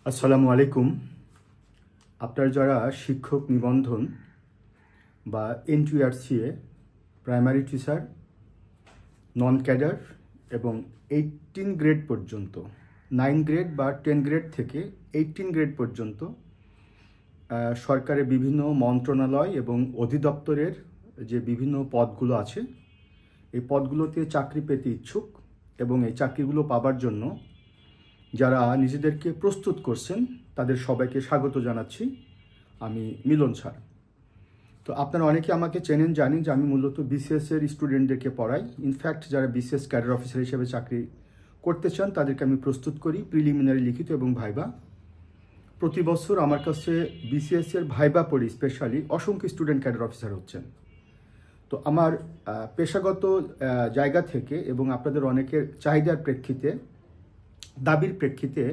আসসালামু আলাইকুম। আপনারা যারা শিক্ষক নিবন্ধন বা NTRCA primary teacher, non cadre এবং 18 গ্রেড পর্যন্ত, 9 গ্রেড বা 10 গ্রেড থেকে 18 গ্রেড পর্যন্ত সরকারের বিভিন্ন মন্ত্রণালয় এবং অধিদপ্তরের যে বিভিন্ন পদগুলো আছে, এই পদগুলোতে চাকরি পেতে ইচ্ছুক এবং এই চাকরিগুলো পাবার জন্য যারা নিজেদেরকে প্রস্তুত করছেন তাদের সবাইকে স্বাগত জানাচ্ছি। আমি মিলন স্যার। তো আপনারা অনেকে আমাকে চেনেন, জানেন যে আমি মূলত বিসিএসের স্টুডেন্টদেরকে পড়াই। ইনফ্যাক্ট যারা বিসিএস ক্যাডার অফিসার হিসেবে চাকরি করতে চান তাদেরকে আমি প্রস্তুত করি প্রিলিমিনারি, লিখিত এবং ভাইবা। প্রতি বছর আমার কাছে বিসিএসের ভাইবা পড়ি স্পেশালি অসংখ্য স্টুডেন্ট ক্যাডার অফিসার হচ্ছেন। তো আমার পেশাগত জায়গা থেকে এবং আপনাদের অনেকের চাহিদার প্রেক্ষিতে, দাবির প্রেক্ষিতে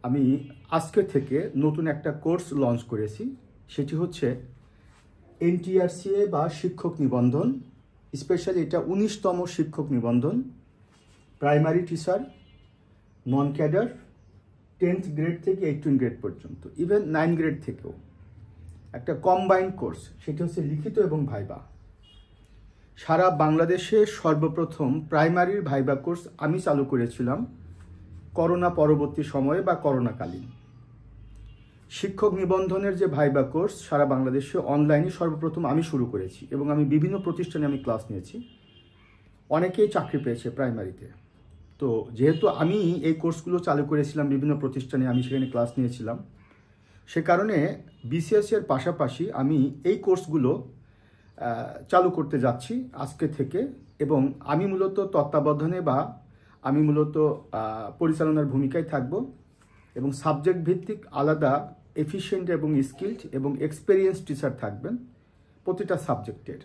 আমি আজকে থেকে নতুন একটা কোর্স লঞ্চ করেছি। সেটি হচ্ছে এনটিআরসিএ বা শিক্ষক নিবন্ধন। স্পেশালি এটা 19তম শিক্ষক নিবন্ধন, primary teacher, non cadre, 10th grade থেকে 18 গ্রেড পর্যন্ত, ইভেন 9 গ্রেড থেকেও একটা কম্বাইন্ড কোর্স। সেটি হচ্ছে লিখিত এবং ভাইবা। সারা বাংলাদেশে সর্বপ্রথম প্রাইমারির ভাইবা কোর্স আমি চালু করেছিলাম করোনা পরবর্তী সময়ে বা করোনাকালীন। শিক্ষক নিবন্ধনের যে ভাইবা কোর্স সারা বাংলাদেশে অনলাইনে সর্বপ্রথম আমি শুরু করেছি এবং আমি বিভিন্ন প্রতিষ্ঠানে আমি ক্লাস নিয়েছি। অনেকেই চাকরি পেয়েছে প্রাইমারিতে। তো যেহেতু আমি এই কোর্সগুলো চালু করেছিলাম বিভিন্ন প্রতিষ্ঠানে, আমি সেখানে ক্লাস নিয়েছিলাম, সে কারণে বিসিএসের পাশাপাশি আমি এই কোর্সগুলো চালু করতে যাচ্ছি আজকে থেকে। এবং আমি মূলত তত্ত্বাবধানে বা আমি মূলত পরিচালনার ভূমিকায় থাকব এবং সাবজেক্ট ভিত্তিক আলাদা এফিশিয়েন্ট এবং স্কিলড এবং এক্সপেরিয়েন্স টিচার থাকবেন প্রতিটা সাবজেক্টের।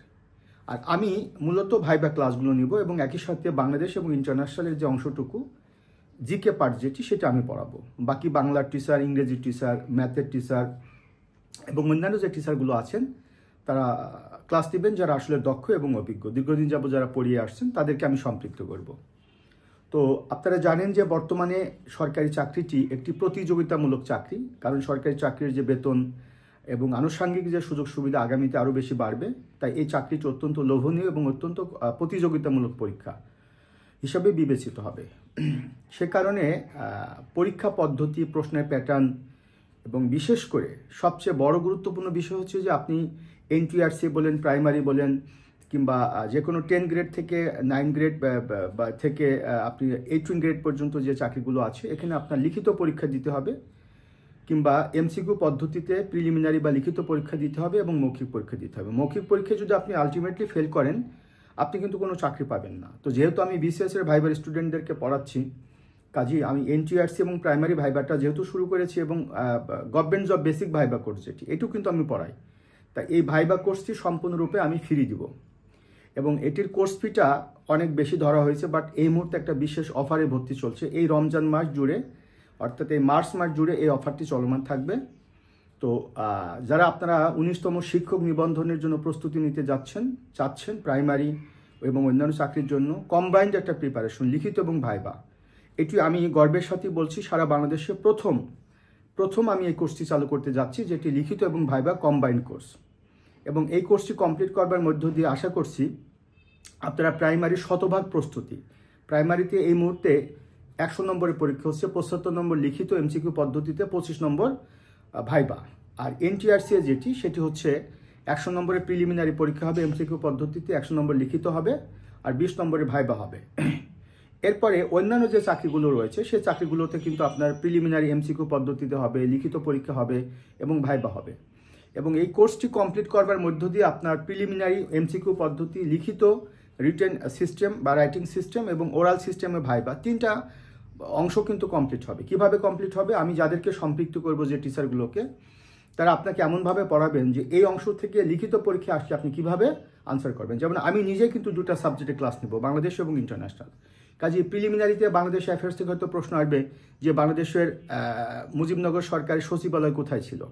আর আমি মূলত ভাইবা ক্লাসগুলো নিব এবং একই সাথে বাংলাদেশ এবং ইন্টারন্যাশনালের যে অংশটুকু জিকে পার্ট যেটি, সেটা আমি পড়াবো। বাকি বাংলার টিচার, ইংরেজি টিচার, ম্যাথের টিচার এবং অন্যান্য যে টিচারগুলো আছেন তারা ক্লাস দিবেন যারা আসলে দক্ষ এবং অভিজ্ঞ, দীর্ঘদিন যাবত যারা পড়িয়ে আসছেন তাদেরকে আমি সম্পৃক্ত করব। তো আপনারা জানেন যে বর্তমানে সরকারি চাকরিটি একটি প্রতিযোগিতামূলক চাকরি, কারণ সরকারি চাকরির যে বেতন এবং আনুষঙ্গিক যে সুযোগ সুবিধা আগামীতে আরও বেশি বাড়বে। তাই এই চাকরিটি অত্যন্ত লোভনীয় এবং অত্যন্ত প্রতিযোগিতামূলক পরীক্ষা হিসাবে বিবেচিত হবে। সে কারণে পরীক্ষা পদ্ধতি, প্রশ্নের প্যাটার্ন এবং বিশেষ করে সবচেয়ে বড় গুরুত্বপূর্ণ বিষয় হচ্ছে যে আপনি এনটিআরসি বলেন, প্রাইমারি বলেন, কিংবা যে কোনো 10 গ্রেড থেকে 9 গ্রেড বা থেকে আপনি 18 গ্রেড পর্যন্ত যে চাকরিগুলো আছে, এখানে আপনার লিখিত পরীক্ষা দিতে হবে কিংবা এমসিকিউ পদ্ধতিতে প্রিলিমিনারি বা লিখিত পরীক্ষা দিতে হবে এবং মৌখিক পরীক্ষা দিতে হবে। মৌখিক পরীক্ষায় যদি আপনি আলটিমেটলি ফেল করেন আপনি কিন্তু কোনো চাকরি পাবেন না। তো যেহেতু আমি বিসিএসের ভাইবার স্টুডেন্টদেরকে পড়াচ্ছি, কাজেই আমি এনটিআরসি এবং প্রাইমারি ভাইবাটা যেহেতু শুরু করেছি এবং government job basic viva course যেটি, এটুকু কিন্তু আমি পড়াই। তাই এই ভাইবা কোর্সটি সম্পূর্ণরূপে আমি ফ্রি দিব এবং এটির কোর্স ফিটা অনেক বেশি ধরা হয়েছে, বাট এই মুহূর্তে একটা বিশেষ অফারে ভর্তি চলছে। এই রমজান মাস জুড়ে, অর্থাৎ এই মার্চ মাস জুড়ে এই অফারটি চলমান থাকবে। তো যারা আপনারা 19তম শিক্ষক নিবন্ধনের জন্য প্রস্তুতি নিতে চাচ্ছেন প্রাইমারি এবং অন্যান্য চাকরির জন্য, কম্বাইন্ড একটা প্রিপারেশন লিখিত এবং ভাইবা, এটি আমি গর্বের সাথে বলছি সারা বাংলাদেশে প্রথম আমি এই কোর্সটি চালু করতে যাচ্ছি, যেটি লিখিত এবং ভাইবা কম্বাইন্ড কোর্স। এবং এই কোর্সটি কমপ্লিট করবার মধ্য দিয়ে আশা করছি আপনারা প্রাইমারির শতভাগ প্রস্তুতি। প্রাইমারিতে এই মুহূর্তে 100 নম্বরের পরীক্ষা হচ্ছে, 75 নম্বর লিখিত এমসিকিউ পদ্ধতিতে, 25 নম্বর ভাইবা। আর এনটিআরসিএ যেটি, সেটি হচ্ছে 100 নম্বরের প্রিলিমিনারি পরীক্ষা হবে এমসিকিউ পদ্ধতিতে, 100 নম্বর লিখিত হবে আর 20 নম্বরের ভাইবা হবে। এরপরে অন্যান্য যে চাকরিগুলো রয়েছে সেই চাকরিগুলোতে কিন্তু আপনার প্রিলিমিনারি এমসিকিউ পদ্ধতিতে হবে, লিখিত পরীক্ষা হবে এবং ভাইবা হবে। এবং এই কোর্সটি কমপ্লিট করবার মধ্য দিয়ে আপনার প্রিলিমিনারি এমসিকিউ পদ্ধতি, লিখিত রিটেন সিস্টেম বা রাইটিং সিস্টেম এবং ওরাল সিস্টেমে ভাইবা, 3টা অংশ কিন্তু কমপ্লিট হবে। কিভাবে কমপ্লিট হবে? আমি যাদেরকে সম্পৃক্ত করব যে টিচারগুলোকে, তারা আপনাকে এমনভাবে পড়াবেন যে এই অংশ থেকে লিখিত পরীক্ষা আসলে আপনি কিভাবে আনসার করবেন। যেমন আমি নিজে কিন্তু 2টা সাবজেক্টে ক্লাস নেব, বাংলাদেশ এবং ইন্টারন্যাশনাল। কাজে প্রিলিমিনারিতে বাংলাদেশ অ্যাফেয়ার্স থেকে হয়তো প্রশ্ন আসবে যে বাংলাদেশের মুজিবনগর সরকারি সচিবালয় কোথায় ছিল।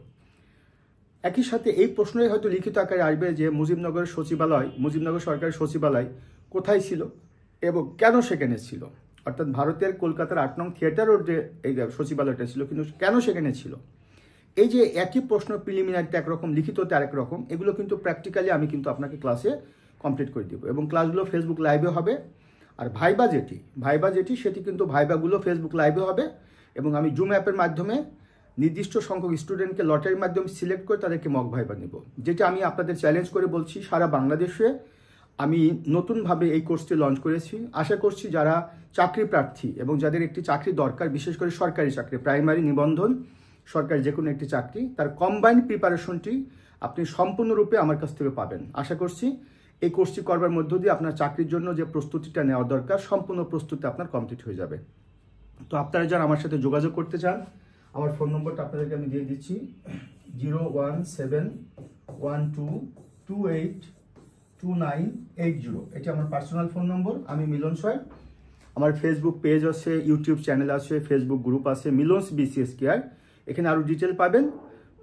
একই সাথে এই প্রশ্নই হয়তো লিখিত আকারে আসবে যে মুজিবনগর সরকারি সচিবালয় কোথায় ছিল এবং কেন সেখানে ছিল, অর্থাৎ ভারতের কলকাতার 8 নং থিয়েটার রোড যে এই সচিবালয়টা ছিল, কিন্তু কেন সেখানে ছিল? এই যে একই প্রশ্ন প্রিলিমিনারিতে একরকম, লিখিততে আরেক রকম, এগুলো কিন্তু প্র্যাকটিক্যালি আমি কিন্তু আপনাকে ক্লাসে কমপ্লিট করে দিব। এবং ক্লাসগুলো ফেসবুক লাইভে হবে। আর ভাইবা যেটি সেটি কিন্তু ভাইবাগুলো ফেসবুক লাইভে হবে। এবং আমি জুম অ্যাপের মাধ্যমে নির্দিষ্ট সংখ্যক স্টুডেন্টকে লটারির মাধ্যমে সিলেক্ট করে তাদেরকে মক ভাইবা নেব। যেটা আমি আপনাদের চ্যালেঞ্জ করে বলছি, সারা বাংলাদেশে আমি নতুনভাবে এই কোর্সটি লঞ্চ করেছি। আশা করছি যারা চাকরি প্রার্থী এবং যাদের একটি চাকরি দরকার, বিশেষ করে সরকারি চাকরি, প্রাইমারি, নিবন্ধন, সরকারি যে কোনো একটি চাকরি, তার কম্বাইন্ড প্রিপারেশনটি আপনি সম্পূর্ণরূপে আমার কাছ থেকে পাবেন। আশা করছি এই কোর্সটি করবার মধ্য দিয়ে আপনার চাকরির জন্য যে প্রস্তুতিটা নেওয়া দরকার, সম্পূর্ণ প্রস্তুতি আপনার কমপ্লিট হয়ে যাবে। তো আপনারা যারা আমার সাথে যোগাযোগ করতে চান, আমার ফোন নম্বরটা আপনাদেরকে আমি দিয়ে দিচ্ছি, 0171282282980। এটি আমার পার্সোনাল ফোন নম্বর। আমি মিলন স্যার। আমার ফেসবুক পেজ আছে, ইউটিউব চ্যানেল আছে, ফেসবুক গ্রুপ আছে, মিলনস বিসিএস কেয়ার। এখানে আরও ডিটেল পাবেন।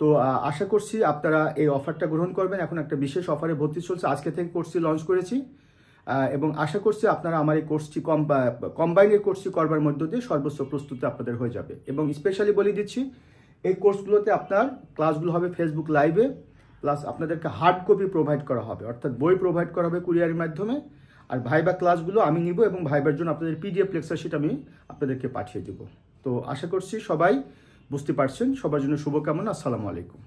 তো আশা করছি আপনারা এই অফারটা গ্রহণ করবেন। এখন একটা বিশেষ অফারে ভর্তি চলছে, আজকে থেকে কোর্সটি লঞ্চ করেছি। এবং আশা করছি আপনারা আমার এই কোর্সটি কম্বাইনের কোর্সটি করবার মধ্য দিয়ে সর্বোচ্চ প্রস্তুতি আপনাদের হয়ে যাবে। এবং স্পেশালি বলে দিচ্ছি, এই কোর্সগুলোতে আপনার ক্লাসগুলো হবে ফেসবুক লাইভে, প্লাস আপনাদেরকে হার্ড কপি প্রোভাইড করা হবে, অর্থাৎ বই প্রোভাইড করা হবে কুরিয়ারের মাধ্যমে। আর ভাইবা ক্লাসগুলো আমি নিব এবং ভাইবার জন্য আপনাদের পিডিএফ লেকচার শিট আমি আপনাদেরকে পাঠিয়ে দেব। তো আশা করছি সবাই বুঝতে পারছেন। সবার জন্য শুভকামনা। আসসালামু আলাইকুম।